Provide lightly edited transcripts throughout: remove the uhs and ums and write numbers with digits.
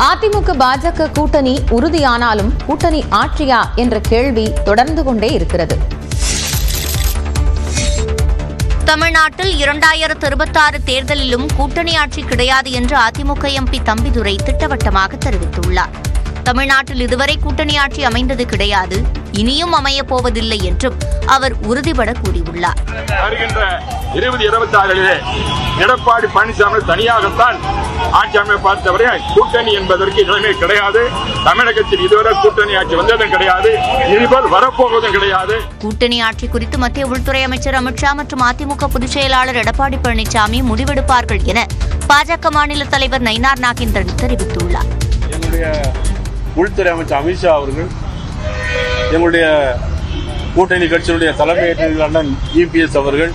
அதிமுக பாஜக கூட்டணி உறுதியானாலும் கூட்டணி ஆட்சியா என்ற கேள்வி தொடர்ந்து கொண்டே இருக்கிறது. தமிழ்நாட்டில் 2026 தேர்தலிலும் கூட்டணி ஆட்சி கிடையாது என்று அதிமுக எம்பி தம்பிதுரை திட்டவட்டமாக தெரிவித்துள்ளார். தமிழ்நாட்டில் இதுவரை கூட்டணி ஆட்சி அமைந்தது கிடையாது, இனியும் அமையப் போவதில்லை என்றும் அவர் உறுதிபட கூறியுள்ளார். வருகின்ற 2026 எடப்பாடி பழனிசாமி தனியாகத்தான் ஆட்சி அமைப்பை பார்த்தவரை கூட்டணி என்பதற்கு நிலைமை கிடையாது. தமிழகத்தில் இதுவரை கூட்டணி ஆட்சி வந்ததும் கிடையாது, இதுபோல் வரப்போவதும் கிடையாது. கூட்டணி ஆட்சி குறித்து மத்திய உள்துறை அமைச்சர் அமித்ஷா மற்றும் அதிமுக பொதுச் செயலாளர் எடப்பாடி பழனிசாமி முடிவெடுப்பார்கள் என பாஜக மாநில தலைவர் நயினார் நாகேந்திரன் தெரிவித்துள்ளார். எங்களுடைய உள்துறை அமைச்சர் அமித்ஷா அவர்கள் எங்களுடைய கூட்டணி கட்சியினுடைய தலைமை அண்ணன் EPS அவர்கள்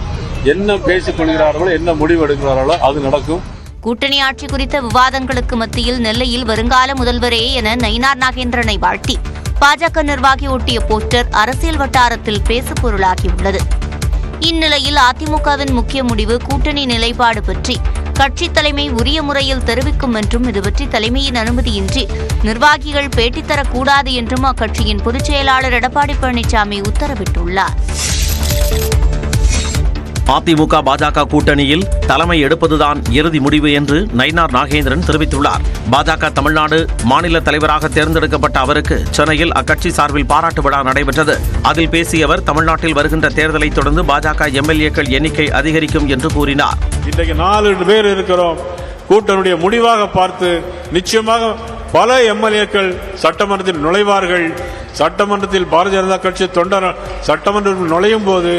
என்ன பேசிக் கொள்கிறார்களோ, என்ன முடிவு எடுக்கிறார்களோ அது நடக்கும். கூட்டணி ஆட்சி குறித்த விவாதங்களுக்கு மத்தியில் நெல்லையில் வருங்கால முதல்வரே என நயினார் நாகேந்திரனை வாழ்த்தி பாஜக நிர்வாகி ஒட்டிய போஸ்டர் அரசியல் வட்டாரத்தில் பேசுபொருளாகியுள்ளது. இந்நிலையில் அதிமுகவின் முக்கிய முடிவு கூட்டணி நிலைப்பாடு பற்றி கட்சி தலைமை உரிய முறையில் தெரிவிக்கும் என்றும் இதுபற்றி தலைமையின் அனுமதியின்றி நிர்வாகிகள் பேட்டி தரக்கூடாது என்றும் அக்கட்சியின் பொதுச் செயலாளர் எடப்பாடி பழனிசாமி உத்தரவிட்டுள்ளார். அதிமுக பாஜக கூட்டணியில் தலைமை எடுப்பதுதான் இறுதி முடிவு என்று நயினார் நாகேந்திரன் தெரிவித்துள்ளார். பாஜக தமிழ்நாடு மாநில தலைவராக தேர்ந்தெடுக்கப்பட்ட அவருக்கு சென்னையில் அக்கட்சி சார்பில் பாராட்டு விழா நடைபெற்றது. அதில் பேசிய அவர் தமிழ்நாட்டில் வருகின்ற தேர்தலை தொடர்ந்து பாஜக MLA-க்கள் எண்ணிக்கை அதிகரிக்கும் என்று கூறினார். இன்றைக்கு 4 பேர் இருக்கிறோம். கூட்டணியுடைய முடிவாக பார்த்து நிச்சயமாக பல MLA-க்கள் சட்டமன்றத்தில் நுழைவார்கள். சட்டமன்றத்தில் பாரதிய ஜனதா கட்சி தொண்டர் சட்டமன்றத்தில் நுழையும் போது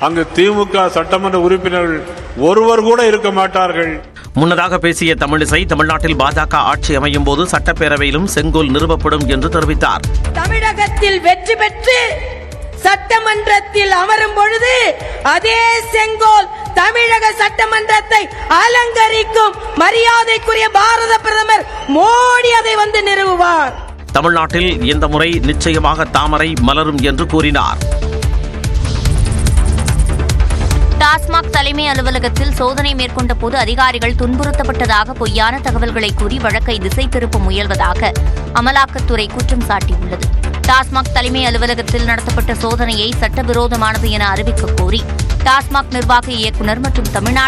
அங்கு திமுக சட்டமன்ற உறுப்பினர்கள் ஒருவர் கூட இருக்க மாட்டார்கள். முன்னதாக பேசிய தமிழிசை தமிழ்நாட்டில் பாஜக ஆட்சி அமையும் போது சட்டப்பேரவையிலும் செங்கோல் நிறுவப்படும் என்று தெரிவித்தார். தமிழகத்தில் வெற்றி பெற்று சட்டமன்றத்தில் அமரும் பொழுது அதே செங்கோல் தமிழக சட்டமன்றத்தை அலங்கரிக்கும். மரியாதைக்குரிய பாரத பிரதமர் மோடி அதை வந்து நிறுவுவார். தமிழ்நாட்டில் இந்த முறை நிச்சயமாக தாமரை மலரும் என்று கூறினார். டாஸ்மாக் தலைமை அலுவலகத்தில் சோதனை மேற்கொண்ட போது அதிகாரிகள் துன்புறுத்தப்பட்டதாக பொய்யான தகவல்களை கூறி வழக்கை திசை திருப்ப முயல்வதாக அமலாக்கத்துறை குற்றம் சாட்டியுள்ளது. டாஸ்மாக் தலைமை அலுவலகத்தில் நடத்தப்பட்ட சோதனையை சட்டவிரோதமானது என அறிவிக்க கோரி டாஸ்மாக் நிர்வாக இயக்குநர் மற்றும் தமிழ்நாடு